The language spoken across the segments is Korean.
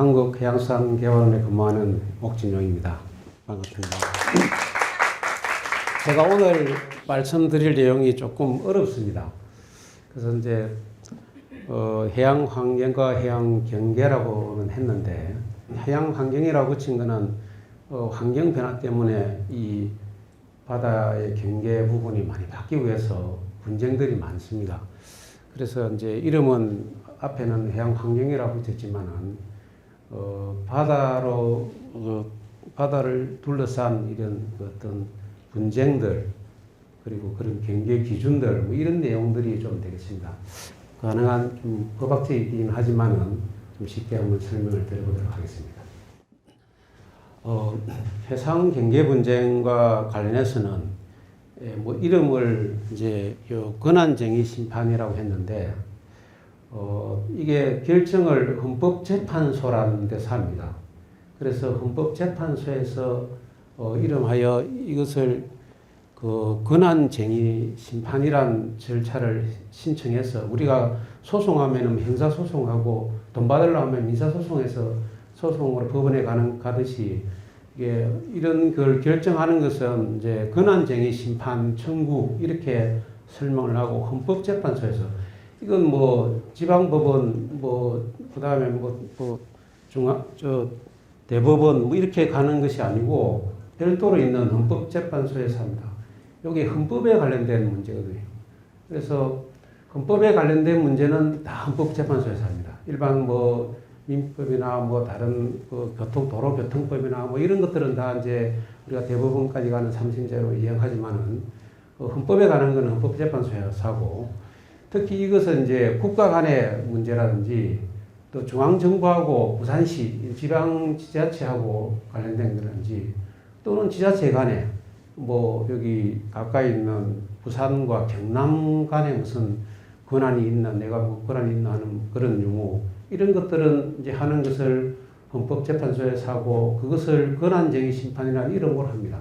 한국해양수산개발원에 근무하는 옥진용입니다. 반갑습니다. 제가 오늘 말씀드릴 내용이 조금 어렵습니다. 그래서 이제 해양 환경과 해양 경계라고는 했는데, 해양 환경이라고 친 거는 환경 변화 때문에 이 바다의 경계 부분이 많이 바뀌고 해서 분쟁들이 많습니다. 그래서 이제 이름은 앞에는 해양 환경이라고 붙였지만은 바다를 둘러싼 이런 어떤 분쟁들, 그리고 그런 경계 기준들, 뭐 이런 내용들이 좀 되겠습니다. 가능한 좀 법학적이긴 하지만은 좀 쉽게 한번 설명을 드려보도록 하겠습니다. 해상 경계 분쟁과 관련해서는 뭐 이름을 이제 권한쟁의 심판이라고 했는데, 이게 결정을 헌법재판소라는 데서 합니다. 그래서 헌법재판소에서 이름하여 이것을 그 권한쟁의 심판이란 절차를 신청해서, 우리가 소송하면은 형사소송하고 돈 받으려고 하면 민사소송에서 소송으로 법원에 가듯이, 이게 이런 걸 결정하는 것은 이제 권한쟁의 심판 청구 이렇게 설명을 하고, 헌법재판소에서 이건 뭐 지방법원 뭐 그다음에 뭐 대법원 뭐 이렇게 가는 것이 아니고 별도로 있는 헌법재판소에서 합니다. 여기 헌법에 관련된 문제거든요. 그래서 헌법에 관련된 문제는 다 헌법재판소에서 합니다. 일반 뭐 민법이나 뭐 다른 그 도로교통법이나 뭐 이런 것들은 다 이제 우리가 대법원까지 가는 삼심제로 이행하지만은 헌법에 관한 건 헌법재판소에서 하고, 특히 이것은 이제 국가 간의 문제라든지 또 중앙정부하고 부산시, 지방지자체하고 관련된 거라든지, 또는 지자체 간에 뭐 여기 가까이 있는 부산과 경남 간에 무슨 권한이 있나, 내가 뭐 권한이 있나 하는 그런 용어, 이런 것들은 이제 하는 것을 헌법재판소에서 하고, 그것을 권한쟁의 심판이라는 이름으로 합니다.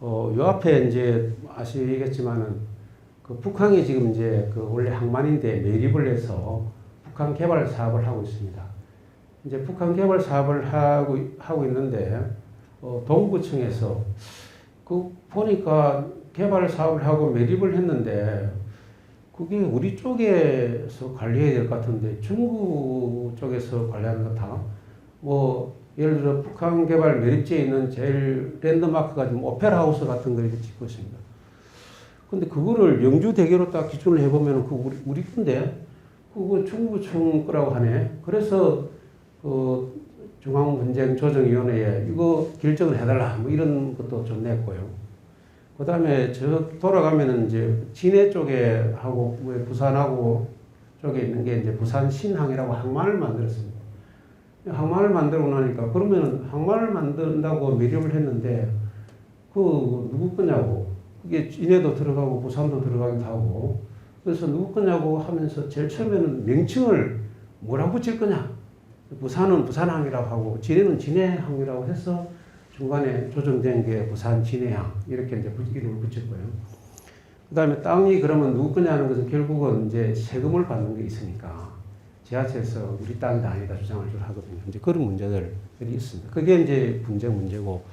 요 앞에 이제 아시겠지만은 그 북한이 지금 이제 그 원래 항만인데 매립을 해서 북한 개발 사업을 하고 있습니다. 이제 북한 개발 사업을 하고 있는데, 동부청에서 그 보니까 개발 사업을 하고 매립을 했는데, 그게 우리 쪽에서 관리해야 될 것 같은데 중국 쪽에서 관리하는 것 같아. 뭐 예를 들어 북한 개발 매립지에 있는 제일 랜드마크가 지금 오페라 하우스 같은 걸 짓고 있습니다. 근데 그거를 영주대교로 딱 기준을 해보면 그 우리 건데 그거 중부청 거라고 하네. 그래서 그 중앙분쟁조정위원회에 이거 결정을 해달라 뭐 이런 것도 좀 냈고요. 그 다음에 저 돌아가면은 이제 진해 쪽에 하고 부산하고 쪽에 있는 게 이제 부산 신항이라고 항만을 만들었습니다. 항만을 만들고 나니까, 그러면은 항만을 만든다고 매립을 했는데 그 누구 거냐고, 그게 진해도 들어가고 부산도 들어가기도 하고, 그래서 누구 거냐고 하면서 제일 처음에는 명칭을 뭐라고 붙일 거냐, 부산은 부산항이라고 하고 진해는 진해항이라고 해서 중간에 조정된 게 부산 진해항 이렇게 이제 이름을 붙일 거예요. 그 다음에 땅이 그러면 누구 거냐 하는 것은 결국은 이제 세금을 받는 게 있으니까 지자체에서 우리 땅이 아니다 주장을 하거든요. 이제 그런 문제들이 있습니다. 그게 이제 분쟁 문제고,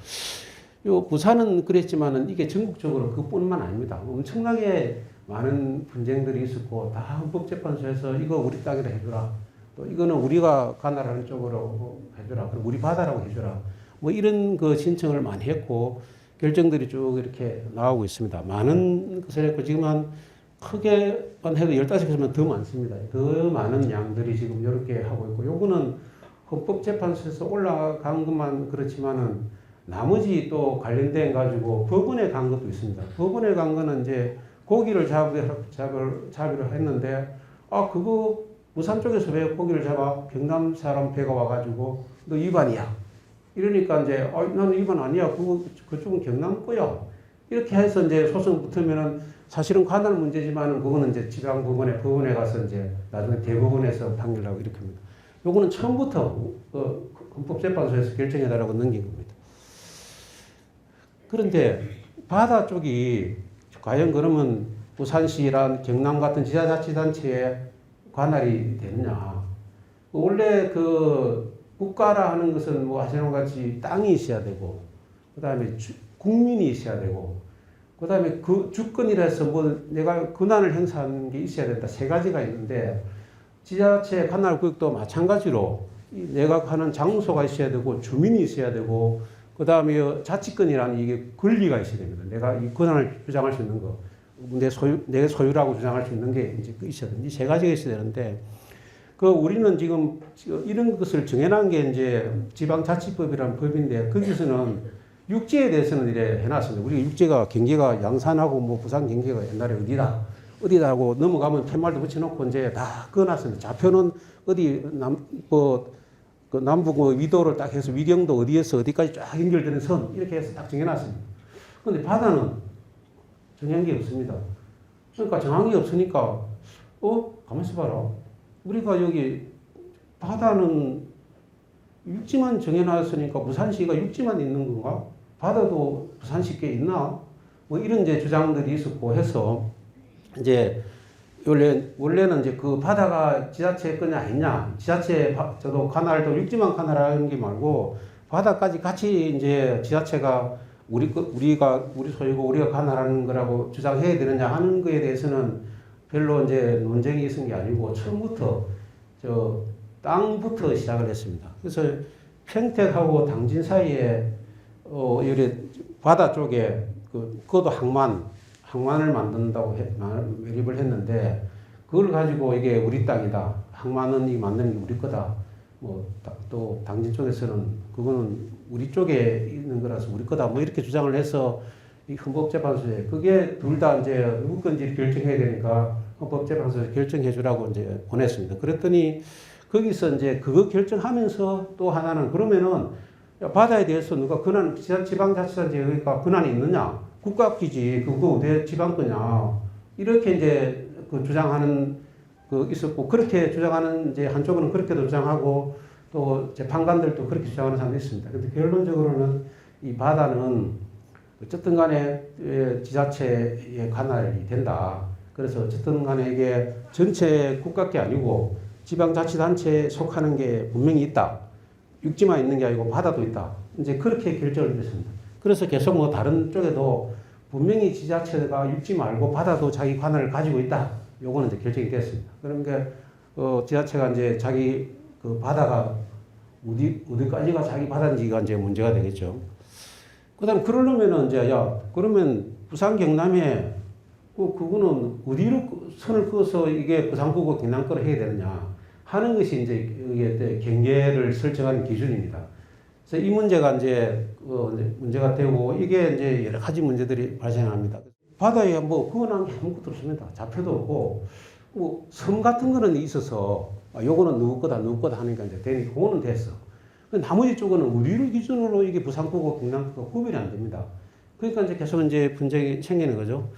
요 부산은 그랬지만은 이게 전국적으로 그뿐만 아닙니다. 엄청나게 많은 분쟁들이 있었고, 다 헌법재판소에서 이거 우리 땅이라 해주라, 또 이거는 우리가 관할하는 쪽으로 해주라, 그리고 우리 바다라고 해주라, 뭐 이런 그 신청을 많이 했고, 결정들이 쭉 이렇게 나오고 있습니다. 많은 것을 했고, 지금 한 크게만 해도 15개면 더 많습니다. 더 많은 양들이 지금 이렇게 하고 있고, 요거는 헌법재판소에서 올라간 것만 그렇지만은 나머지 또 관련된 가지고 법원에 간 것도 있습니다. 법원에 간 거는 이제 고기를 잡으려 했는데, 그거 부산 쪽에서 왜 고기를 잡아? 경남 사람 배가 와가지고 너 위반이야. 이러니까 이제 나는 위반 아니야. 그쪽은 경남 거야. 이렇게 해서 이제 소송 붙으면은 사실은 관할 문제지만은 그거는 이제 법원에 가서 이제 나중에 대법원에서 판결하고 이렇게 합니다. 요거는 처음부터 헌법재판소에서 결정해달라고 넘긴 겁니다. 그런데 바다 쪽이 과연 그러면 부산시랑 경남 같은 지자자치단체에 관할이 되느냐? 원래 그 국가라 하는 것은 뭐 아시는 것 같이 땅이 있어야 되고, 그 다음에 국민이 있어야 되고, 그 다음에 그 주권이라 해서 뭐 내가 권한을 행사하는 게 있어야 된다. 세 가지가 있는데, 지자체 관할 구역도 마찬가지로 내가 하는 장소가 있어야 되고, 주민이 있어야 되고, 그 다음에 자치권이라는 이게 권리가 있어야 됩니다. 내가 이 권한을 주장할 수 있는 거, 내 소유라고 주장할 수 있는 게 이제 있어야 됩니다. 이 세 가지가 있어야 되는데, 우리는 지금 이런 것을 정해놓은 게 이제 지방자치법이라는 법인데, 거기서는 육지에 대해서는 이래 해놨습니다. 우리가 육지가 경계가 양산하고 뭐 부산 경계가 옛날에 어디다 하고 넘어가면 팻말도 붙여놓고 이제 다 그어놨습니다. 좌표는 어디 그 남북 위도를 딱 해서 위경도 어디에서 어디까지 쫙 연결되는 선 이렇게 해서 딱 정해놨습니다. 그런데 바다는 정한 게 없습니다. 그러니까 정한 게 없으니까 가만히 있어봐라. 우리가 여기 바다는 육지만 정해놨으니까 부산시가 육지만 있는 건가? 바다도 부산시 꽤 있나? 뭐 이런 이제 주장들이 있었고 해서 이제 원래는 이제 그 바다가 지자체 거냐 아니냐? 지자체 저도 관할도 육지만 관할하는 게 말고 바다까지 같이 이제 지자체가 우리 소유고 우리가 관할하는 거라고 주장해야 되느냐 하는 거에 대해서는 별로 이제 논쟁이 있은 게 아니고 처음부터 땅부터 시작을 했습니다. 그래서 평택하고 당진 사이에 이래 바다 쪽에 그것도 항만을 만든다고 매립을 했는데 그걸 가지고 이게 우리 땅이다. 항만은 이 만드는 게 우리 거다. 뭐 또 당진 쪽에서는 그거는 우리 쪽에 있는 거라서 우리 거다. 뭐 이렇게 주장을 해서 이 헌법재판소에 그게 둘 다 이제 누구 건지 결정해야 되니까 헌법재판소에 결정해 주라고 이제 보냈습니다. 그랬더니 거기서 이제 그거 결정하면서 또 하나는 그러면은 바다에 대해서 누가 권한 지방자치단체가 권한이 있느냐? 국가기지 그거 내 지방 거냐? 이렇게 이제 그 주장하는 그 있었고 그렇게 주장하는 이제 한쪽은 그렇게도 주장하고 또 재판관들도 그렇게 주장하는 사람도 있습니다. 근데 결론적으로는 이 바다는 어쨌든 간에 지자체에 관할이 된다. 그래서 어쨌든 간에 이게 전체 국가 게 아니고 지방자치단체에 속하는 게 분명히 있다. 육지만 있는 게 아니고 바다도 있다. 이제 그렇게 결정을 했습니다. 그래서 계속 뭐 다른 쪽에도 분명히 지자체가 육지 말고 바다도 자기 관할을 가지고 있다. 요거는 이제 결정이 됐습니다. 그러니까 지자체가 이제 자기 그 바다가 어디까지가 자기 바다인지가 이제 문제가 되겠죠. 그다음 그러려면은 이제 그러면 부산 경남에 그거는 어디로 선을 그어서 이게 부산구고 경남거를 해야 되느냐 하는 것이 이제 이게 경계를 설정하는 기준입니다. 그래서 이 문제가 이제 문제가 되고 이게 이제 여러 가지 문제들이 발생합니다. 바다에 뭐 구원한 게 아무것도 없습니다. 좌표도 없고 뭐 섬 같은 거는 있어서 요거는 누구 거다 하니까 이제 되니 그거는 됐어. 나머지 쪽은 우리를 기준으로 이게 부산구고 경남구가 구별이 안 됩니다. 그러니까 이제 계속 이제 분쟁이 생기는 거죠.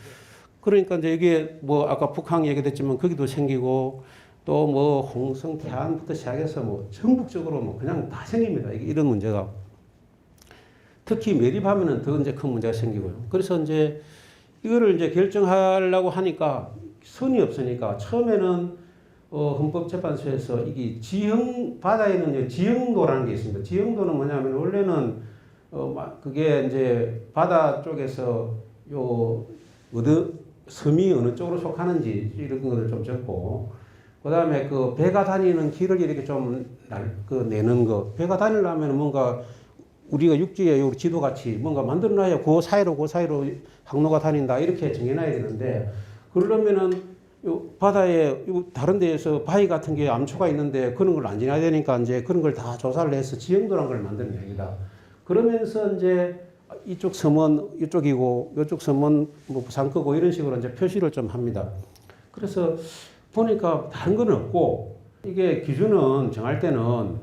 그러니까 이제 이게 뭐 아까 북항 얘기됐지만 거기도 생기고 또 뭐 홍성, 태안부터 시작해서 뭐 전국적으로 뭐 그냥 다 생깁니다. 이런 문제가. 특히 매립하면은 더 이제 큰 문제가 생기고요. 그래서 이제 이거를 이제 결정하려고 하니까 선이 없으니까 처음에는 헌법재판소에서 이게 바다에는 지형도라는 게 있습니다. 지형도는 뭐냐면 원래는 그게 이제 바다 쪽에서 섬이 어느 쪽으로 속하는지 이런 것을 좀 적고, 그 다음에 그 배가 다니는 길을 이렇게 좀 내는 거. 배가 다니려면 뭔가 우리가 육지에 요 지도 같이 뭔가 만들어놔야 그 사이로 항로가 다닌다 이렇게 정해놔야 되는데, 그러려면은 바다에 다른 데에서 바위 같은 게 암초가 있는데 그런 걸 안 지나야 되니까 이제 그런 걸 다 조사를 해서 지형도라는 걸 만드는 얘기다. 그러면서 이제 이쪽 섬은 이쪽이고 이쪽 섬은 뭐 부산 거고 이런 식으로 이제 표시를 좀 합니다. 그래서 보니까 다른 건 없고 이게 기준은 정할 때는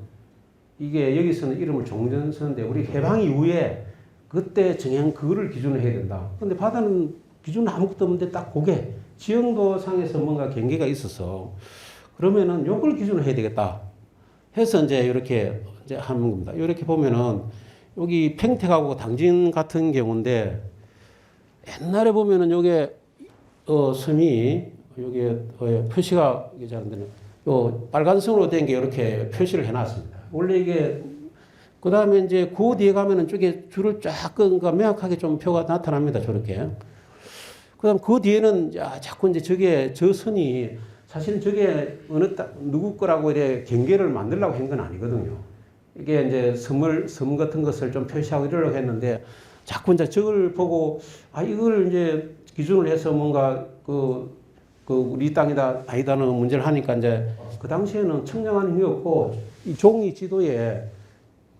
이게 여기서는 이름을 종전 쓰는데 우리 해방 이후에 그때 정한 그거를 기준으로 해야 된다. 근데 바다는 기준 아무것도 없는데 딱 그게 지형도 상에서 뭔가 경계가 있어서 그러면은 요걸 기준으로 해야 되겠다 해서 이제 이렇게 이제 하는 겁니다. 이렇게 보면은 여기 평택하고 당진 같은 경우인데 옛날에 보면은 요게 섬이 요게 표시가 잘 안 되네. 요 빨간색으로 된 게 이렇게 표시를 해놨습니다. 원래 이게 그 다음에 이제 그 뒤에 가면은 쪽에 줄을 쫙 끈가 명확하게 좀 표가 나타납니다. 저렇게. 그 다음 그 뒤에는 자꾸 이제 저게 저 선이 사실은 저게 누구 거라고 이래 경계를 만들려고 한 건 아니거든요. 이게 이제 섬 같은 것을 좀 표시하고 이러려고 했는데 자꾸 이제 저걸 보고 이걸 이제 기준으로 해서 뭔가 그 우리 땅이다 아니다는 문제를 하니까 이제 그 당시에는 청량한 힘이 없고 이 종이 지도에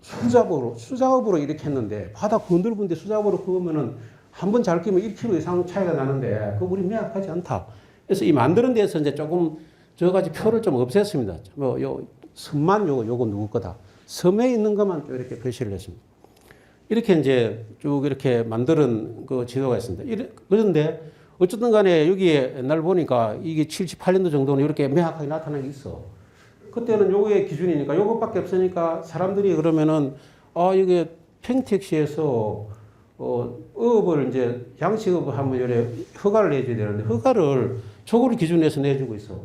수작업으로 이렇게 했는데 바다 건들분데 수작업으로 그으면은 한 번 잘 끼면 1km 이상 차이가 나는데 그 우리 명확하지 않다. 그래서 이 만드는 데서 이제 조금 저 가지 표를 좀 없앴습니다. 요 섬만 요거 누구 거다. 섬에 있는 것만 좀 이렇게 표시를 했습니다. 이렇게 이제 쭉 이렇게 만드는 그 지도가 있습니다. 그런데 어쨌든 간에 여기에 옛날 보니까 이게 78년도 정도는 이렇게 명확하게 나타나는 게 있어. 그때는 요게 기준이니까 요것밖에 없으니까 사람들이 그러면은 이게 평택시에서 어업을 이제 양식업을 하면 요래 허가를 내줘야 되는데 허가를 저거를 기준해서 내주고 있어.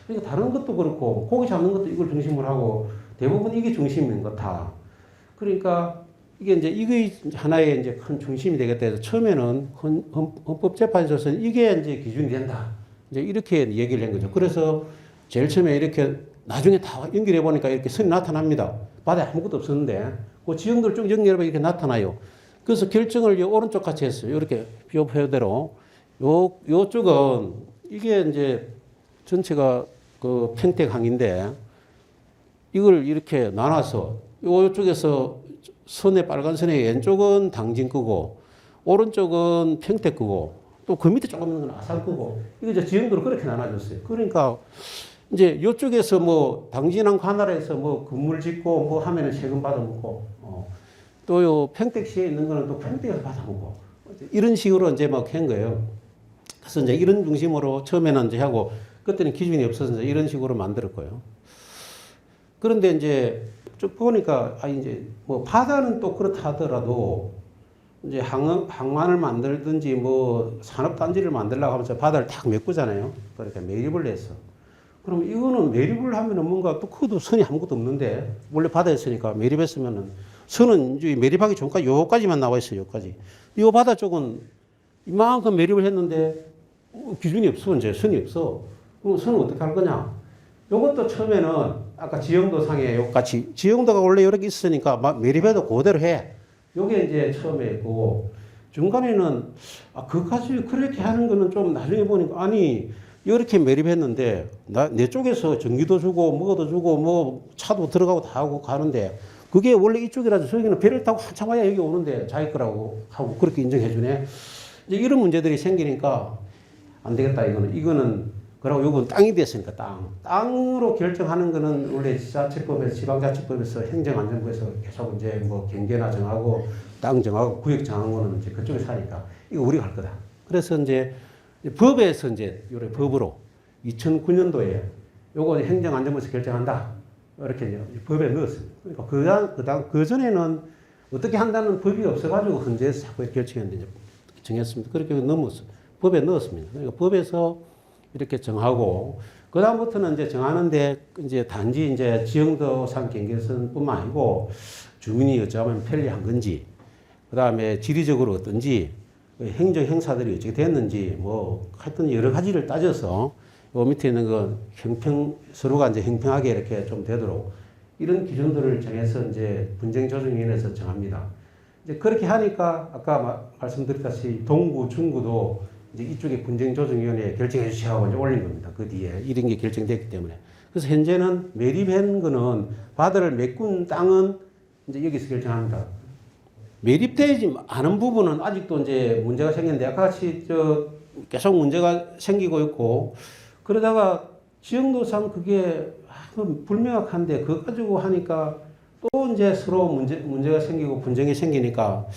그러니까 다른 것도 그렇고 고기 잡는 것도 이걸 중심으로 하고 대부분 이게 중심인 것 같아. 그러니까 이게 이제 이게 하나의 이제 큰 중심이 되겠다 해서 처음에는 헌법재판소에서는 이게 이제 기준이 된다. 이제 이렇게 얘기를 한 거죠. 그래서 제일 처음에 이렇게 나중에 다 연결해 보니까 이렇게 선이 나타납니다. 바다에 아무것도 없었는데 그 지형들 쭉 연결해 보면 이렇게 나타나요. 그래서 결정을 오른쪽 같이 했어요. 이렇게 표대로. 요쪽은 이게 이제 전체가 그 평택항인데 이걸 이렇게 나눠서 요쪽에서 선의 빨간 선의 왼쪽은 당진 끄고 오른쪽은 평택 끄고 또 그 밑에 조금 있는 건 아산 끄고 이거 이제 지형도로 그렇게 나눠줬어요. 그러니까 이제 요쪽에서 뭐 당진항 관할에서 뭐 건물 짓고 뭐 하면은 세금 받아먹고 또 요 평택시에 있는 거는 또 평택에서 받아먹고 이런 식으로 이제 막 한 거예요. 그래서 이제 이런 중심으로 처음에는 이제 하고 그때는 기준이 없어서 이제 이런 식으로 만들었고요. 그런데 이제 쭉 보니까 이제 뭐 바다는 또 그렇다 하더라도 이제 항만을 만들든지 뭐 산업단지를 만들려고 하면서 바다를 딱 메꾸잖아요. 그러니까 매립을 해서. 그럼 이거는 매립을 하면은 뭔가 또 그것도 선이 아무것도 없는데 원래 바다에 있으니까 매립했으면은 선은 이제 매립하기 전까지 요까지만 나와 있어요. 요까지. 이 바다 쪽은 이만큼 매립을 했는데 기준이 없어. 이제 선이 없어. 그럼 선은 어떻게 할 거냐? 요것도 처음에는 아까 지형도상에 요같이 지형도가 원래 이렇게 있으니까 매립해도 그대로 해. 요게 이제 처음에 있고 중간에는 그까지 그렇게 하는 거는 좀 나중에 보니까 이렇게 매립했는데 내 쪽에서 전기도 주고 뭐도 주고 뭐 차도 들어가고 다 하고 가는데 그게 원래 이쪽이라서 저기는 배를 타고 한참 와야 여기 오는데 자기 거라고 하고 그렇게 인정해 주네. 이제 이런 문제들이 생기니까 안 되겠다 이거는 그리고 요건 땅이 됐으니까 땅으로 결정하는 거는 원래 지자체법에서 지방자치법에서 행정안전부에서 계속 이제 뭐 경계나 정하고 땅 정하고 구역 정하는 거는 이제 그쪽에서 하니까 이거 우리가 할 거다. 그래서 이제 법에서 이제 요래 법으로 2009년도에 요거 행정안전부에서 결정한다. 이렇게 이제 법에 넣었습니다. 그러니까 그 전에는 어떻게 한다는 법이 없어가지고 헌재에서 자꾸 결정했는데 정했습니다. 그렇게 넘었어. 법에 넣었습니다. 그러니까 법에서 이렇게 정하고 그다음부터는 이제 정하는데 이제 단지 이제 지형도상 경계선뿐만 아니고 주민이 어쩌면 편리한 건지 그다음에 지리적으로 어떤지 행정 행사들이 어떻게 됐는지 뭐 하여튼 여러 가지를 따져서 요 밑에 있는 거 서로가 이제 형평하게 이렇게 좀 되도록 이런 기준들을 정해서 이제 분쟁조정위원회에서 정합니다. 이제 그렇게 하니까 아까 말씀드렸다시피 동구, 중구도 이제 이쪽에 분쟁조정위원회에 결정해 주시라고 이제 올린 겁니다. 그 뒤에 이런 게 결정됐기 때문에. 그래서 현재는 매립한 거는 바다를 메꾼 땅은 이제 여기서 결정합니다. 매립되지 않은 부분은 아직도 이제 문제가 생겼는데 아까 같이 계속 문제가 생기고 있고 그러다가 지형도상 그게 불명확한데 그거 가지고 하니까 또 이제 서로 문제가 생기고 분쟁이 생기니까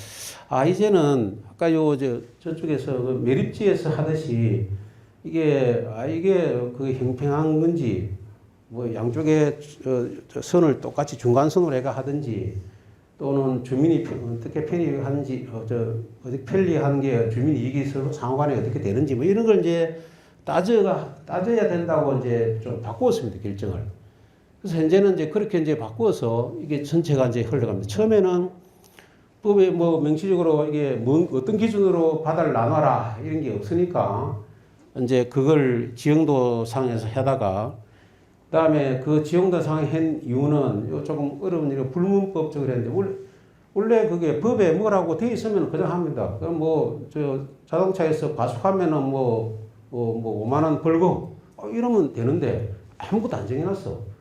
이제는 아까 저쪽에서 그 매립지에서 하듯이 이게 그 형평한 건지 뭐 양쪽에 선을 똑같이 중간선으로 해가 하든지 또는 주민이 어떻게 편리하는지 어떻게 편리한 게 주민 이익이 서로 상호간에 어떻게 되는지 뭐 이런 걸 이제 따져야 된다고 이제 좀 바꾸었습니다 결정을. 그래서 현재는 이제 그렇게 이제 바꾸어서 이게 전체가 이제 흘러갑니다. 처음에는 법에 뭐 명시적으로 이게 뭐 어떤 기준으로 바다를 나눠라 이런 게 없으니까 이제 그걸 지형도 상에서 하다가 그다음에 그 지형도 상에 한 이유는 요 조금 어려운 일이 불문법적으로 했는데 원래 그게 법에 뭐라고 돼 있으면 그냥 합니다. 그럼 뭐 저 자동차에서 과속하면은 뭐 5만 원 벌금 이러면 되는데 아무것도 안 정해놨어.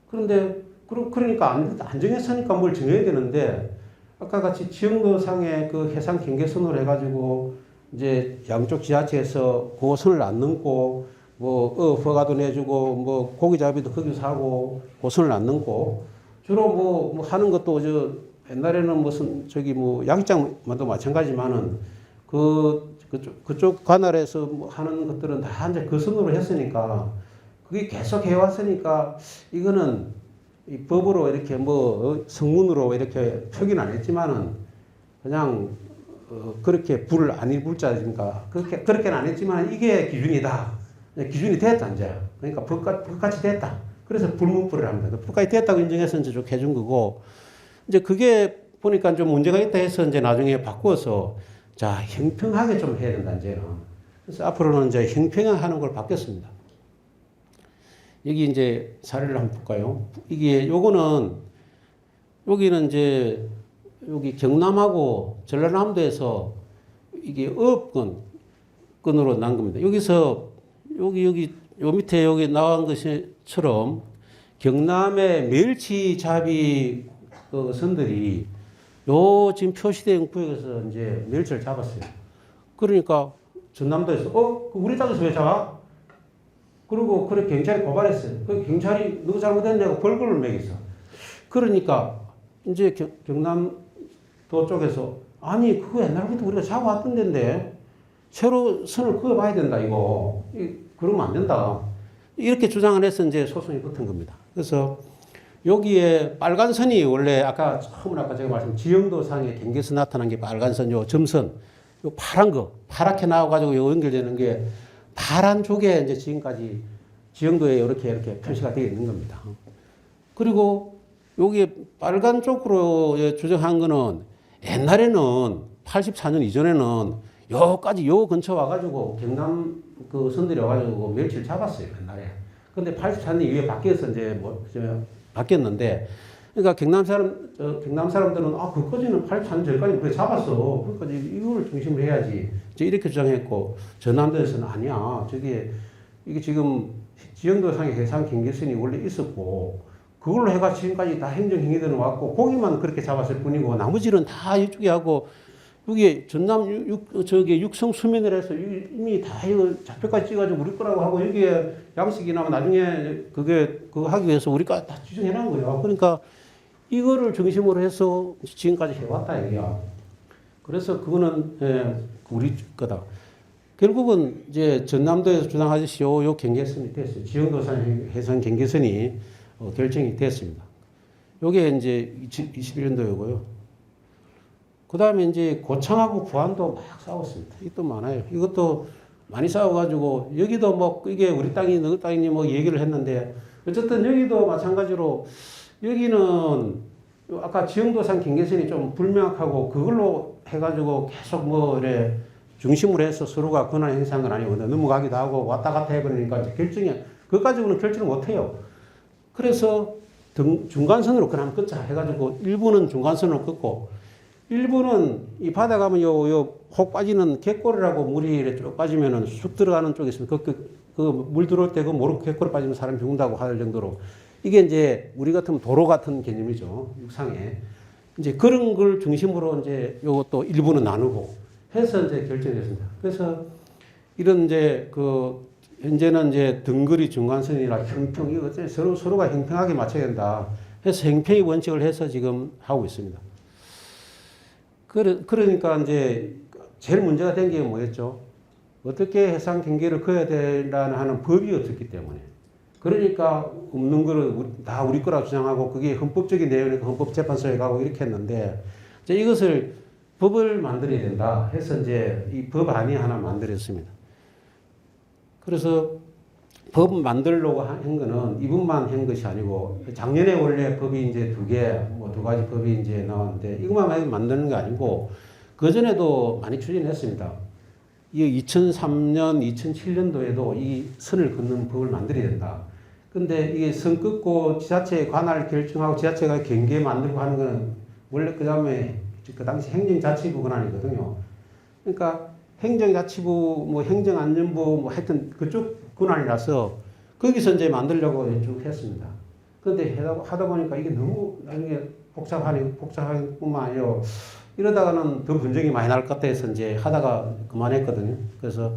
그런데 그러니까 안 정했으니까 뭘 정해야 되는데 아까 같이 지형도상에 그 해상 경계선으로 해가지고 이제 양쪽 지하체에서 그 선을 안 넘고 뭐 허가도 내주고 뭐 고기잡이도 거기서 하고 그 선을 안 넘고 주로 뭐 하는 것도 저 옛날에는 무슨 저기 뭐 야기장도 마찬가지지만은 그쪽 관할에서 뭐 하는 것들은 다 이제 그 선으로 했으니까 그게 계속 해왔으니까 이거는 이 법으로 이렇게 뭐 성문으로 이렇게 표기는 안 했지만은 그냥 그렇게 불을 안 입을자니까 그렇게는 안 했지만 이게 기준이다. 기준이 됐다 이제. 그러니까 법같이 됐다. 그래서 불문불을 합니다. 법같이 됐다고 인정해서 이제 쭉 해준 거고 이제 그게 보니까 좀 문제가 있다 해서 이제 나중에 바꾸어서 자 형평하게 좀 해야 된다 이제는. 그래서 앞으로는 이제 형평하는 걸 바뀌었습니다. 여기 이제 사례를 한번 볼까요? 이게 여기는 이제 여기 경남하고 전라남도에서 이게 어업권으로 난 겁니다. 여기서 여기 요 밑에 여기 나온 것처럼 경남의 멸치잡이 그 선들이 요 지금 표시된 구역에서 이제 멸치를 잡았어요. 그러니까 전남도에서 우리 땅에서 왜 잡아? 그리고 그래 경찰이 고발했어요. 그 경찰이 누구 잘못했냐고 벌금을 매겼어. 그러니까 이제 경남도 쪽에서 아니 그거 옛날부터 우리가 잡아왔던 데인데 새로 선을 그어봐야 된다 이거. 그러면 안 된다. 이렇게 주장을 해서 이제 소송이 붙은 겁니다. 그래서 여기에 빨간 선이 원래 아까 제가 말씀 지형도상에 경계선 나타난 게 빨간 선, 요 점선, 요 파란 거, 파랗게 나와가지고 요 연결되는 게 파란 쪽에 이제 지금까지 지형도에 이렇게 표시가 되어 있는 겁니다. 그리고 여기에 빨간 쪽으로 주장한 거는 옛날에는 84년 이전에는 여기까지 요 근처 와가지고 경남 그 선들이 와가지고 멸치를 잡았어요 옛날에. 근데 84년 이후에 바뀌어서 이제 바뀌었는데 그러니까 경남 사람들은 그까지는 84년 전까지 우리가 잡았어. 그까지 이걸 중심으로 해야지. 이제 이렇게 주장했고 전남도에서는 아니야. 이게 지금 지형도상의 해상 경계선이 원래 있었고 그걸로 해가 지금까지 다 행정행위들은 왔고 고기만 그렇게 잡았을 뿐이고 나머지는 다 이쪽에 하고 여기 전남 육성 수면을 해서 이미 다 이거 좌표까지 찍어가지고 우리 거라고 하고 여기에 양식이나 나중에 그거 하기 위해서 우리가 다 지정해 놓은 거예요. 그러니까 이거를 중심으로 해서 지금까지 해왔다 얘기야. 그래서 그거는 우리 거다. 결국은 이제 전남도에서 주장하듯이 요 경계선이 됐어요. 지형도상 해상 경계선이 결정이 됐습니다. 요게 이제 21년도이고요. 그 다음에 이제 고창하고 부안도 막 싸웠습니다. 이것도 많아요. 이것도 많이 싸워가지고 여기도 뭐 이게 우리 땅이 너희 땅이니 뭐 얘기를 했는데 어쨌든 여기도 마찬가지로 여기는 아까 지형도상 경계선이 좀 불명확하고 그걸로 해가지고 계속 뭐 이래 중심으로 해서 서로가 권한 행사한 건 아니고 넘어가기도 하고 왔다 갔다 해버리니까 그것 가지고는 결정을 못 해요. 그래서 중간선으로 그냥 끊자 해가지고 일부는 중간선으로 끊고 일부는 이 바다 가면 혹 빠지는 갯골이라고 물이 이렇게 쭉 빠지면은 쑥 들어가는 쪽에 있으면 그 물 들어올 때 그 모르고 갯골에 빠지면 사람이 죽는다고 할 정도로 이게 이제 우리 같으면 도로 같은 개념이죠. 육상에. 이제 그런 걸 중심으로 이제 요것도 일부는 나누고 해서 이제 결정됐습니다. 그래서 이런 이제 현재는 이제 등거리 중간선이나 형평 이거 서로가 형평하게 맞춰야 된다. 해서 형평의 원칙을 해서 지금 하고 있습니다. 그러니까 이제 제일 문제가 된 게 뭐였죠? 어떻게 해상 경계를 그어야 되나 하는 법이 없었기 때문에. 그러니까 없는 거를 다 우리 거라 주장하고 그게 헌법적인 내용이니까 헌법재판소에 가고 이렇게 했는데 이제 이것을 법을 만들어야 된다 해서 이제 이 법안이 하나 만들었습니다. 그래서 법 만들려고 한 거는 이분만 한 것이 아니고 작년에 원래 법이 이제 두 가지 법이 이제 나왔는데 이것만 만드는 게 아니고 그 전에도 많이 추진했습니다. 이 2003년, 2007년도에도 이 선을 긋는 법을 만들어야 된다. 근데 이게 선 긋고 지자체의 관할 결정하고 지자체가 경계 만들고 하는 거는 원래 그 당시 행정자치부 권한이거든요. 그러니까 행정자치부, 뭐 행정안전부, 뭐 하여튼 그쪽 권한이라서 거기서 이제 만들려고 쭉 했습니다. 그런데 하다 보니까 이게 너무 나중에 복잡할 뿐만 아니라 이러다가는 더 분쟁이 많이 날 것 같아서 이제 하다가 그만했거든요. 그래서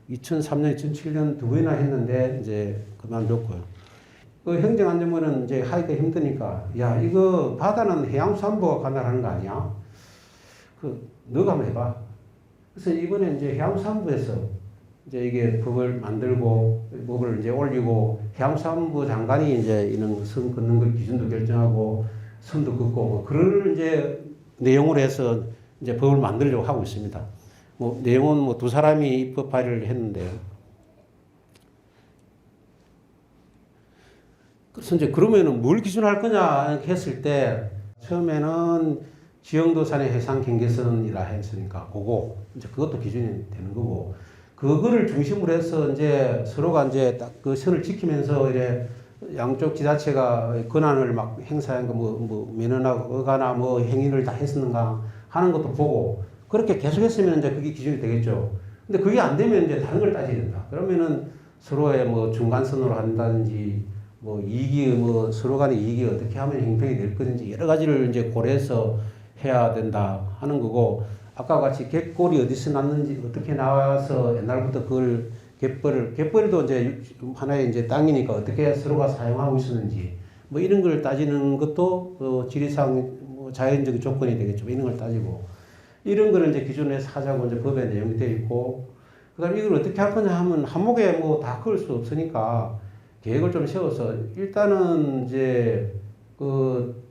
2003년, 2007년 두 번이나 했는데 이제 그만뒀고요. 그 행정안전부는 이제 하기가 힘드니까, 야, 이거 바다는 해양수산부가 관할하는 거 아니야? 너가 한번 해봐. 그래서 이번에 이제 해양수산부에서 이제 이게 법을 만들고, 법을 이제 올리고, 해양수산부 장관이 이제 이런 선 긋는 걸 기준도 결정하고, 선도 긋고, 뭐, 그런 이제 내용으로 해서 이제 법을 만들려고 하고 있습니다. 뭐, 내용은 뭐 두 사람이 입법 발의를 했는데요. 그래서 이제 그러면은 뭘 기준할 거냐 했을 때 처음에는 지형도산의 해상 경계선이라 했으니까 그거 이제 그것도 기준이 되는 거고 그거를 중심으로 해서 이제 서로가 이제 딱 그 선을 지키면서 이래 양쪽 지자체가 권한을 막 행사한 거 뭐 면허나 의가나 뭐 행위를 다 했었는가 하는 것도 보고 그렇게 계속 했으면 이제 그게 기준이 되겠죠. 근데 그게 안 되면 이제 다른 걸 따져야 된다. 그러면은 서로의 뭐 중간선으로 한다든지 뭐 이익이 뭐 서로 간의 이익이 어떻게 하면 형평이 될 건지 여러 가지를 이제 고려해서 해야 된다 하는 거고 아까 같이 갯골이 어디서 났는지 어떻게 나와서 옛날부터 그걸 갯벌도 이제 하나의 이제 땅이니까 어떻게 서로가 사용하고 있었는지 뭐 이런 걸 따지는 것도 지리상 뭐 자연적인 조건이 되겠죠. 이런 걸 따지고 이런 거를 이제 기준에서 하자고 이제 법에 내용이 되어 있고 그다음에 이걸 어떻게 할 거냐 하면 한목에 뭐 다 그럴 수 없으니까 계획을 좀 세워서 일단은 이제 그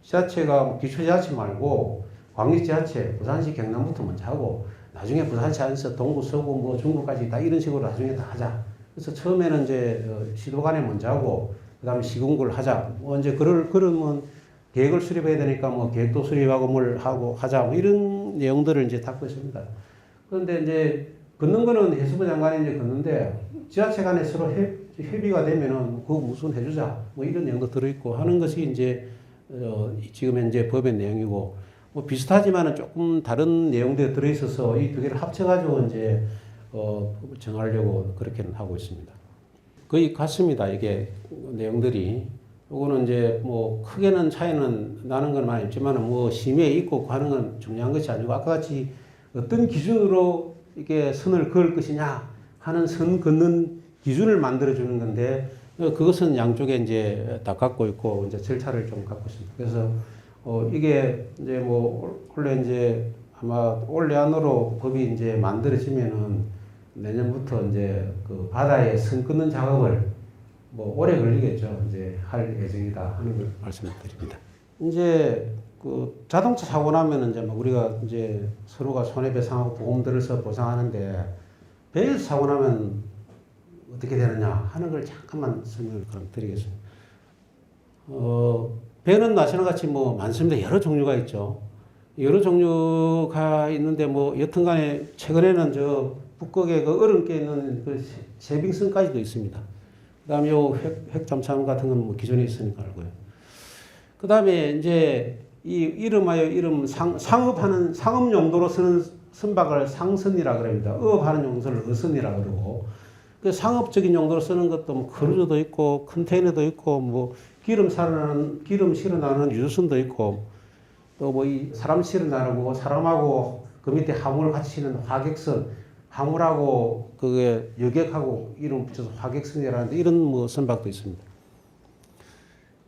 지자체가 기초지자체 말고 광역지자체 부산시 경남부터 먼저 하고 나중에 부산시 안에서 동구 서구 뭐 중구까지 다 이런 식으로 나중에 다 하자. 그래서 처음에는 이제 시도간에 먼저 하고 그다음에 시군구를 하자. 뭐 이제 그러면 계획을 수립해야 되니까 뭐 계획도 수립하고 뭘 하고 하자. 뭐 이런 내용들을 이제 담고 있습니다. 그런데 이제 걷는 거는 해수부 장관이 이제 걷는데 지자체 간에 서로 협의가 되면은 그거 무슨 해주자 뭐 이런 내용도 들어있고 하는 것이 이제 지금 현재 법의 내용이고 뭐 비슷하지만은 조금 다른 내용들이 들어있어서 이 두 개를 합쳐가지고 이제 법을 정하려고 그렇게는 하고 있습니다. 거의 같습니다. 이게 내용들이 요거는 이제 뭐 크게는 차이는 나는 건 많이 있지만은 뭐 심의에 있고 하는 건 중요한 것이 아니고 아까 같이 어떤 기준으로 이게 선을 그을 것이냐 하는 선 긋는 기준을 만들어주는 건데, 그것은 양쪽에 이제 다 갖고 있고, 이제 절차를 좀 갖고 있습니다. 그래서, 이게 이제 뭐, 원래 이제 아마 올해 안으로 법이 이제 만들어지면은 내년부터 이제 그 바다에 선 긋는 작업을 뭐 오래 걸리겠죠. 이제 할 예정이다 하는 걸 말씀드립니다. 이제 그 자동차 사고 나면은 이제 막 우리가 이제 서로가 손해배상하고 보험 들어서 보상하는데 배에서 사고 나면 어떻게 되느냐 하는 걸 잠깐만 설명을 그럼 드리겠습니다. 배는 아시는 같이 뭐 많습니다. 여러 종류가 있죠. 여러 종류가 있는데 뭐 여튼간에 최근에는 저 북극에 그 얼음께 있는 그 세빙선까지도 있습니다. 그다음에 요 핵잠수함 같은 건 뭐 기존에 있으니까 알고요. 그다음에 이제 이름 상업하는 상업 용도로 쓰는 선박을 상선이라 그럽니다. 어업하는 용도를 어선이라 그러고. 그 상업적인 용도로 쓰는 것도 뭐 크루즈도 있고 컨테이너도 있고 뭐 기름 실어 나르는 유조선도 있고 또 뭐 이 사람 실어 나르고 사람하고 그 밑에 화물을 같이 실는 화객선 화물하고 그게 여객하고 이름 붙여서 화객선이라는데 이런 뭐 선박도 있습니다.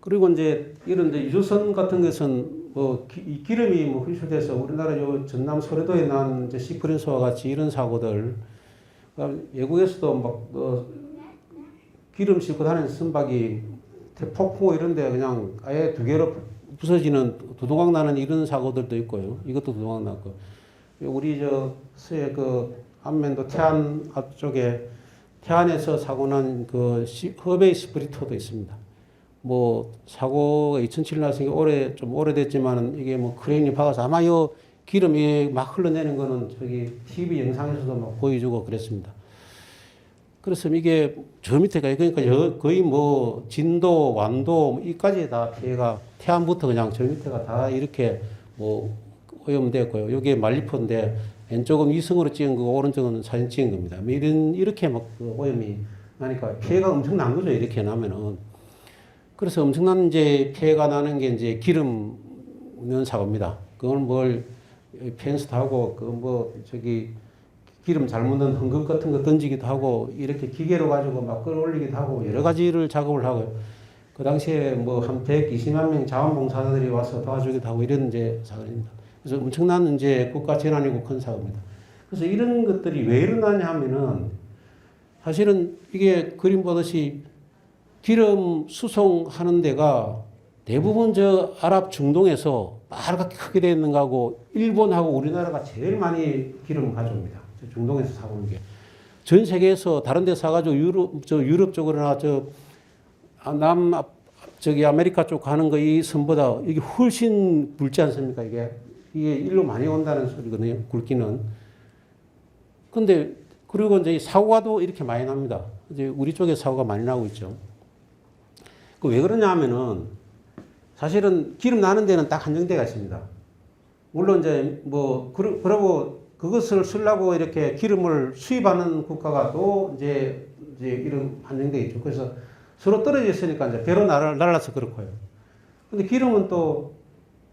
그리고 이제 이런 이제 유조선 같은 것은 뭐 기름이 뭐 흡수돼서 우리나라 요 전남 소래도에 난 이제 시프린스와 같이 이런 사고들 외국에서도 막 기름 싣고 다니는 선박이 폭풍 이런데 그냥 아예 두 개로 부서지는 두동강 나는 이런 사고들도 있고요. 이것도 두동강 났고 우리 저 서해 그 안면도 태안 앞쪽에 태안에서 사고 난 그 허베이 스프리터도 있습니다. 뭐 사고가 2007년 났으니까 좀 오래됐지만은 이게 뭐 크레인이 박아서 아마 요 기름이 막 흘러내는 거는 저기 TV 영상에서도 막 보여주고 그랬습니다. 그래서 이게 저 밑에가 그러니까 거의 뭐 진도, 완도 이까지 다 피해가 태안부터 그냥 저 밑에가 다 이렇게 뭐 오염됐고요. 여기에 말리포인데 왼쪽은 위성으로 찍은 거고 오른쪽은 사진 찍은 겁니다. 뭐 이렇게 막 그 오염이 나니까 피해가 엄청난 거죠. 이렇게 나면은. 그래서 엄청난 이제 피해가 나는 게 이제 기름 넣는 사고입니다. 그건 뭘 펜스도 하고 그 뭐 저기 기름 잘못 넣은 헝겊 같은 거 던지기도 하고 이렇게 기계로 가지고 막 끌어올리기도 하고 여러 가지를 작업을 하고요. 그 당시에 뭐 한 120만 명 자원봉사자들이 와서 도와주기도 하고 이런 이제 사건입니다. 그래서 엄청난 이제 국가 재난이고 큰 사고입니다. 그래서 이런 것들이 왜 일어나냐 하면은 사실은 이게 그림 보듯이 기름 수송하는 데가 대부분 저 아랍 중동에서 빨갛게 크게 되어 있는 거하고 일본하고 우리나라가 제일 많이 기름을 가져옵니다. 중동에서 사오는 게. 전 세계에서 다른 데 사가지고 유럽 쪽으로나 저기 아메리카 쪽 가는 거 이 선보다 이게 훨씬 굵지 않습니까? 이게 일로 많이 온다는 소리거든요. 굵기는. 근데 그리고 이제 사고가도 이렇게 많이 납니다. 이제 우리 쪽에 사고가 많이 나고 있죠. 그 왜 그러냐 하면은 사실은 기름 나는 데는 딱 한정대가 있습니다. 물론 이제 뭐 그러고 그것을 쓰려고 이렇게 기름을 수입하는 국가가 또 이제 이런 한정돼 있죠. 그래서 서로 떨어져 있으니까 이제 배로 날아서 그렇고요. 근데 기름은 또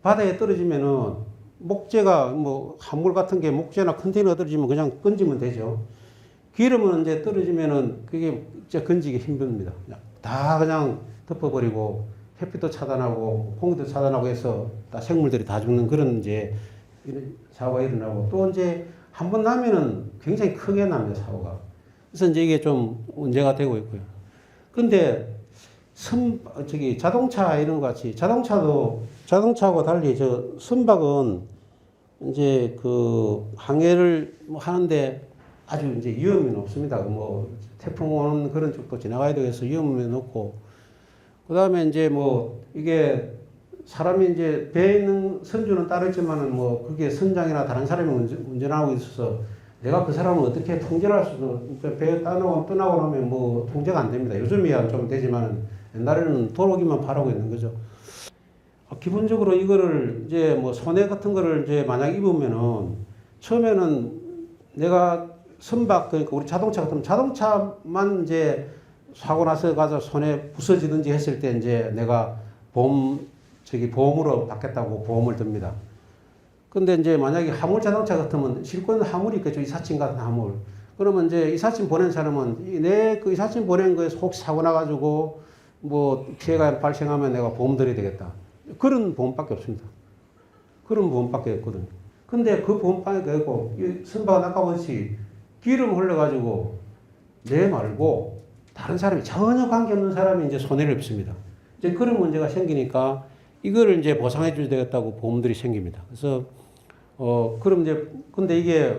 바다에 떨어지면은 목재가 뭐 화물 같은 게 목재나 컨테이너가 떨어지면 그냥 건지면 되죠. 기름은 이제 떨어지면은 그게 진짜 건지기 힘듭니다. 다 그냥 덮어버리고 햇빛도 차단하고 공기도 차단하고 해서 다 생물들이 다 죽는 그런 이제 이런 사고가 일어나고 또 이제 한 번 나면은 굉장히 크게 납니다, 사고가. 그래서 이제 이게 좀 문제가 되고 있고요. 근데 자동차 이런 것 같이 자동차하고 달리 선박은 이제 그 항해를 하는데 아주 이제 위험이 높습니다. 뭐 태풍 오는 그런 쪽도 지나가야 되겠어 위험이 높고 그 다음에 이제 뭐 이게 사람이 이제 배에 있는 선주는 따르지만은 뭐 그게 선장이나 다른 사람이 운전하고 있어서 내가 그 사람을 어떻게 통제를 할 수도 배에 떠나고 나면 뭐 통제가 안 됩니다. 요즘이야 좀 되지만은 옛날에는 도로기만 바라고 있는 거죠. 기본적으로 이거를 이제 뭐 손해 같은 거를 이제 만약 입으면은 처음에는 내가 선박 그러니까 우리 자동차 같으면 자동차만 이제 사고 나서 가서 손에 부서지든지 했을 때 이제 내가 보험으로 받겠다고 보험을 듭니다. 근데 이제 만약에 화물 자동차 같으면 실고 있는 화물이 있겠죠. 이사친 같은 화물. 그러면 이제 이사친 보낸 사람은 내 그 이사친 보낸 거에 혹시 사고 나가지고 뭐 피해가 발생하면 내가 보험 들어야 되겠다. 그런 보험밖에 없습니다. 그런 보험밖에 없거든요. 근데 그 보험밖에 없고 이 선박은 아까 보듯이 기름 흘러가지고 내 말고 다른 사람이 전혀 관계없는 사람이 이제 손해를 입습니다. 이제 그런 문제가 생기니까 이거를 이제 보상해 줘야 되겠다고 보험들이 생깁니다. 그래서 그럼 이제 근데 이게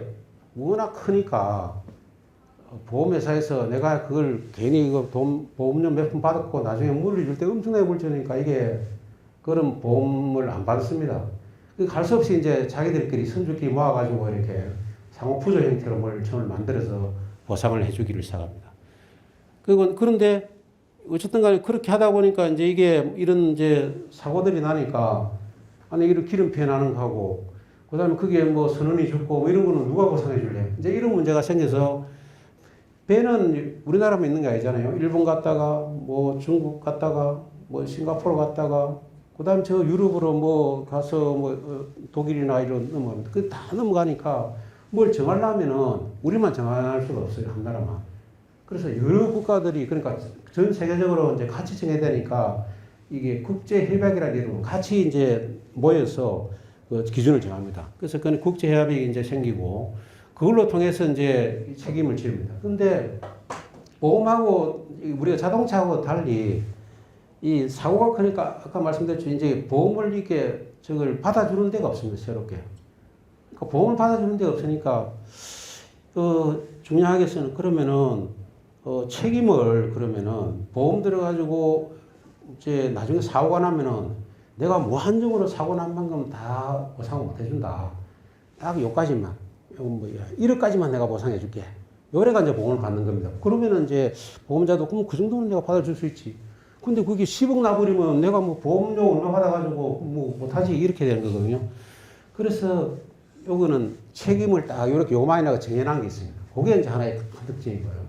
워낙 크니까 보험회사에서 내가 그걸 괜히 이거 보험료 몇 푼 받았고 나중에 물을 줄 때 엄청나게 물주니까 이게 그런 보험을 안 받습니다. 갈 수 없이 이제 자기들끼리 선주끼리 모아가지고 이렇게 상호푸조 형태로 뭘 만들어서 보상을 해주기를 시작합니다. 그런데 어쨌든 간에 그렇게 하다 보니까 이제 이게 이런 이제 사고들이 나니까 아니 이런 기름 피해 나는 거하고 그다음에 그게 뭐 선원이 죽고 뭐 이런 거는 누가 보상해 줄래? 이제 이런 문제가 생겨서 배는 우리나라만 있는 게 아니잖아요. 일본 갔다가 뭐 중국 갔다가 뭐 싱가포르 갔다가 그다음 저 유럽으로 뭐 가서 뭐 독일이나 이런 넘어가면 그 다 넘어가니까 뭘 정하려면은 우리만 정할 수가 없어요. 한 나라만. 그래서 여러 국가들이 그러니까 전 세계적으로 이제 같이 정해야 되니까 이게 국제 협약이라는 이름으로 같이 이제 모여서 그 기준을 정합니다. 그래서 그 국제 협약이 이제 생기고 그걸로 통해서 이제 책임을 집니다. 근데 보험하고 우리가 자동차하고 달리 이 사고가 크니까 아까 말씀드렸죠. 이제 보험을 이렇게 저걸 받아주는 데가 없습니다. 새롭게. 그러니까 보험을 받아주는 데가 없으니까 중요하겠어는 그러면은 책임을 그러면은 보험 들어가지고 이제 나중에 사고가 나면은 내가 무한정으로 사고 난 만큼 다 보상을 못 해준다. 딱 요까지만, 요 뭐 1억까지만 내가 보상해 줄게. 요래가 이제 보험을 받는 겁니다. 그러면은 이제 보험자도 그럼 그 정도는 내가 받아줄 수 있지. 근데 그게 10억 나버리면 내가 뭐 보험료 얼마 받아가지고 뭐 못하지 이렇게 되는 거거든요. 그래서 요거는 책임을 딱 이렇게 요만이라고 정해놓은 게 있습니다. 그게 이제 하나의 큰 특징인 거예요.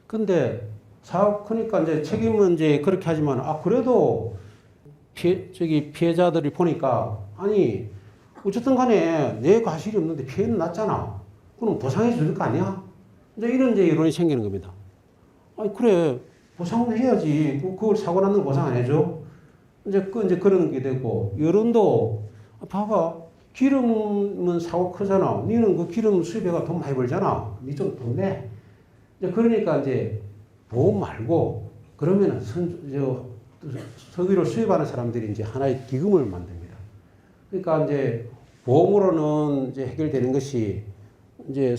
근데 그러니까 이제 책임은 이제 그렇게 하지만 그래도 피해자들이 보니까 아니 어쨌든 간에 내 과실이 없는데 피해는 났잖아. 그럼 보상해 줄 거 아니야? 이제 이런 이제 이론이 생기는 겁니다. 아니 그래 보상을 해야지. 그걸 사고 났는 거 보상 안 해줘? 이제 그런 게 되고 여론도 봐봐. 기름은 사고 크잖아. 니는 그 기름 수입해가 돈 많이 벌잖아. 니 좀 돈 내. 이제 그러니까 이제 보험 말고 그러면은 석유를 수입하는 사람들이 이제 하나의 기금을 만듭니다. 그러니까 이제 보험으로는 이제 해결되는 것이 이제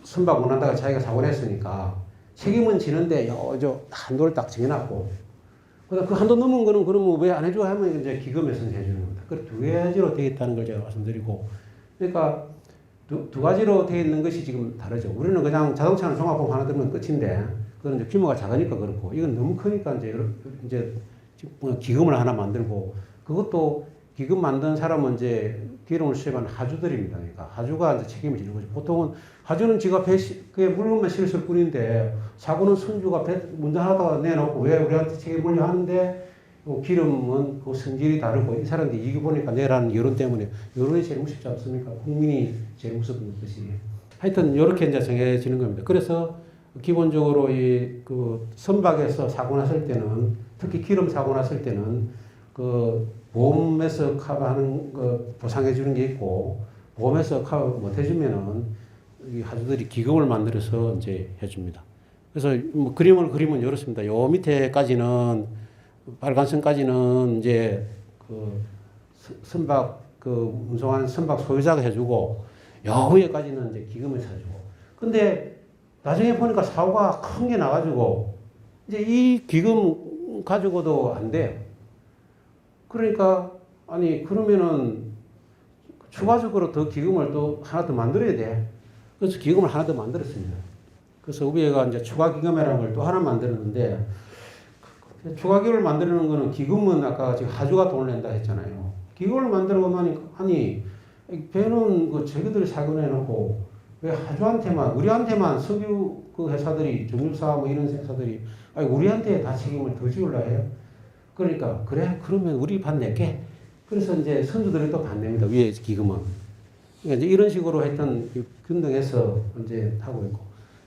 선박 운하다가 자기가 사고 냈으니까 책임은 지는데 한도를 딱 정해놨고 그 한도 넘은 거는 그러면 왜 안 해줘 하면 이제 기금에서 해주는 겁니다. 그 두 가지로 되어 있다는 걸 제가 말씀드리고 그러니까 두 가지로 되어 있는 것이 지금 다르죠. 우리는 그냥 자동차는 종합보험 하나 들면 끝인데 그건 이제 규모가 작으니까 그렇고 이건 너무 크니까 이제 기금을 하나 만들고 그것도 기금 만든 사람은 이제 기름을 수입하는 하주들입니다. 그러니까 하주가 이제 책임을 지는 거죠. 보통은 하주는 지가 그게 물건만 실을 뿐인데 사고는 선주가 운전하다가 내놓고 왜 우리한테 책임을 물려 하는데 기름은 그 성질이 다르고 이 사람들이 이기 보니까 내라는 여론 때문에 여론이 제일 무섭지 않습니까? 국민이 제일 무섭은 것이. 하여튼 이렇게 이제 정해지는 겁니다. 그래서 기본적으로 그 선박에서 사고 났을 때는 특히 기름 사고 났을 때는 그 보험에서 커버하는 거 보상해 주는 게 있고 보험에서 커버 못 해주면은 이 하주들이 기금을 만들어서 이제 해줍니다. 그래서 뭐 그림을 그리면 이렇습니다. 요 밑에까지는 빨간 선까지는 이제 그 선박 그 운송하는 선박 소유자가 해주고 요 위에까지는 이제 기금을 사주고. 근데 나중에 보니까 사고가 큰 게 나가지고 이제 이 기금 가지고도 안 돼요. 그러니까 아니 그러면은 추가적으로 더 기금을 또 하나 더 만들어야 돼. 그래서 기금을 하나 더 만들었습니다. 그래서 우리가 이제 추가 기금이라는 걸 또 하나 만들었는데 추가 기금을 만드는 거는 기금은 아까 지금 하주가 돈을 낸다 했잖아요. 기금을 만들고 나니까 아니 배는 그 저희들이 사고 내놓고 왜 하주한테만 우리한테만 석유 그 회사들이 정유사 뭐 이런 회사들이 아니 우리한테 다 책임을 더 지우려 해요. 그러니까 그래 그러면 우리 반 낼게. 그래서 이제 선주들이 또 반 냅니다. 위에 기금은. 그러니까 이제 이런 식으로 했던 균등해서 이제 하고 있고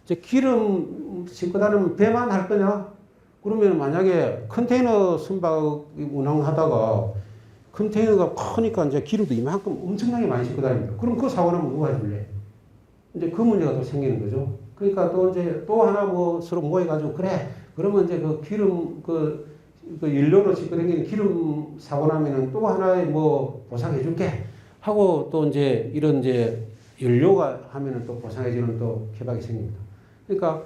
이제 기름 싣고 다니면 배만 할 거냐? 그러면 만약에 컨테이너 선박 운항하다가 컨테이너가 크니까 이제 기름도 이만큼 엄청나게 많이 싣고 다닙니다. 그럼 그 사고 나면 누가 해줄래? 이제 그 문제가 또 생기는 거죠. 그러니까 또 이제 또 하나 뭐 서로 모여가지고 그래 그러면 이제 그 기름 그 연료로 싣고 다니는 기름 사고 나면은 또 하나의 뭐 보상해 줄게 하고 또 이제 이런 이제 연료가 하면은 또 보상해 주는 또 개박이 생깁니다. 그러니까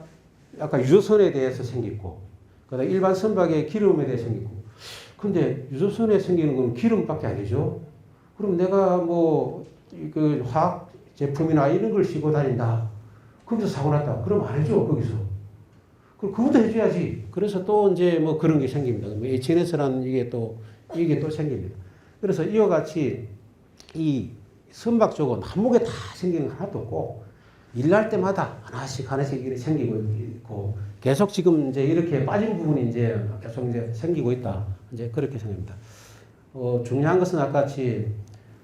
아까 유조선에 대해서 생기고 그다음 일반 선박의 기름에 대해 생기고 근데 유조선에 생기는 건 기름밖에 아니죠. 그럼 내가 뭐 그 화학 제품이나 이런 걸 싣고 다닌다. 거기서 사고 났다. 그럼 안 해줘 거기서. 그것도 해줘야지. 그래서 또 이제 뭐 그런 게 생깁니다. 뭐 HNS라는 이게 또 생깁니다. 그래서 이와 같이 이 선박 쪽은 한목에 다 생기는 거 하나도 없고 일날 때마다 하나씩 이렇게 생기고 있고 계속 지금 이제 이렇게 빠진 부분이 이제 계속 이제 생기고 있다. 이제 그렇게 생각합니다. 중요한 것은 아까 같이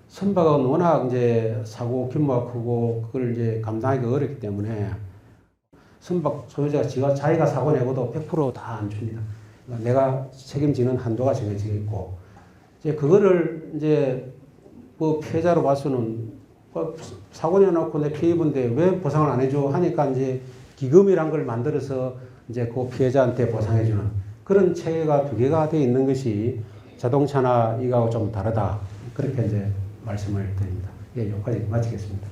선박은 워낙 이제 사고 규모가 크고 그걸 이제 감당하기가 어렵기 때문에 선박 소유자가 자기가 사고 내고도 100% 다 안 줍니다. 그러니까 내가 책임지는 한도가 정해져 있고 이제 그거를 이제 뭐 피해자로 봐서는 사고 내놓고 내 피해 입은데 왜 보상을 안 해줘 하니까 이제 기금이란 걸 만들어서 이제 그 피해자한테 보상해주는 그런 체계가 두 개가 되어 있는 것이 자동차나 이거하고 좀 다르다. 그렇게 이제 말씀을 드립니다. 예, 여기까지 마치겠습니다.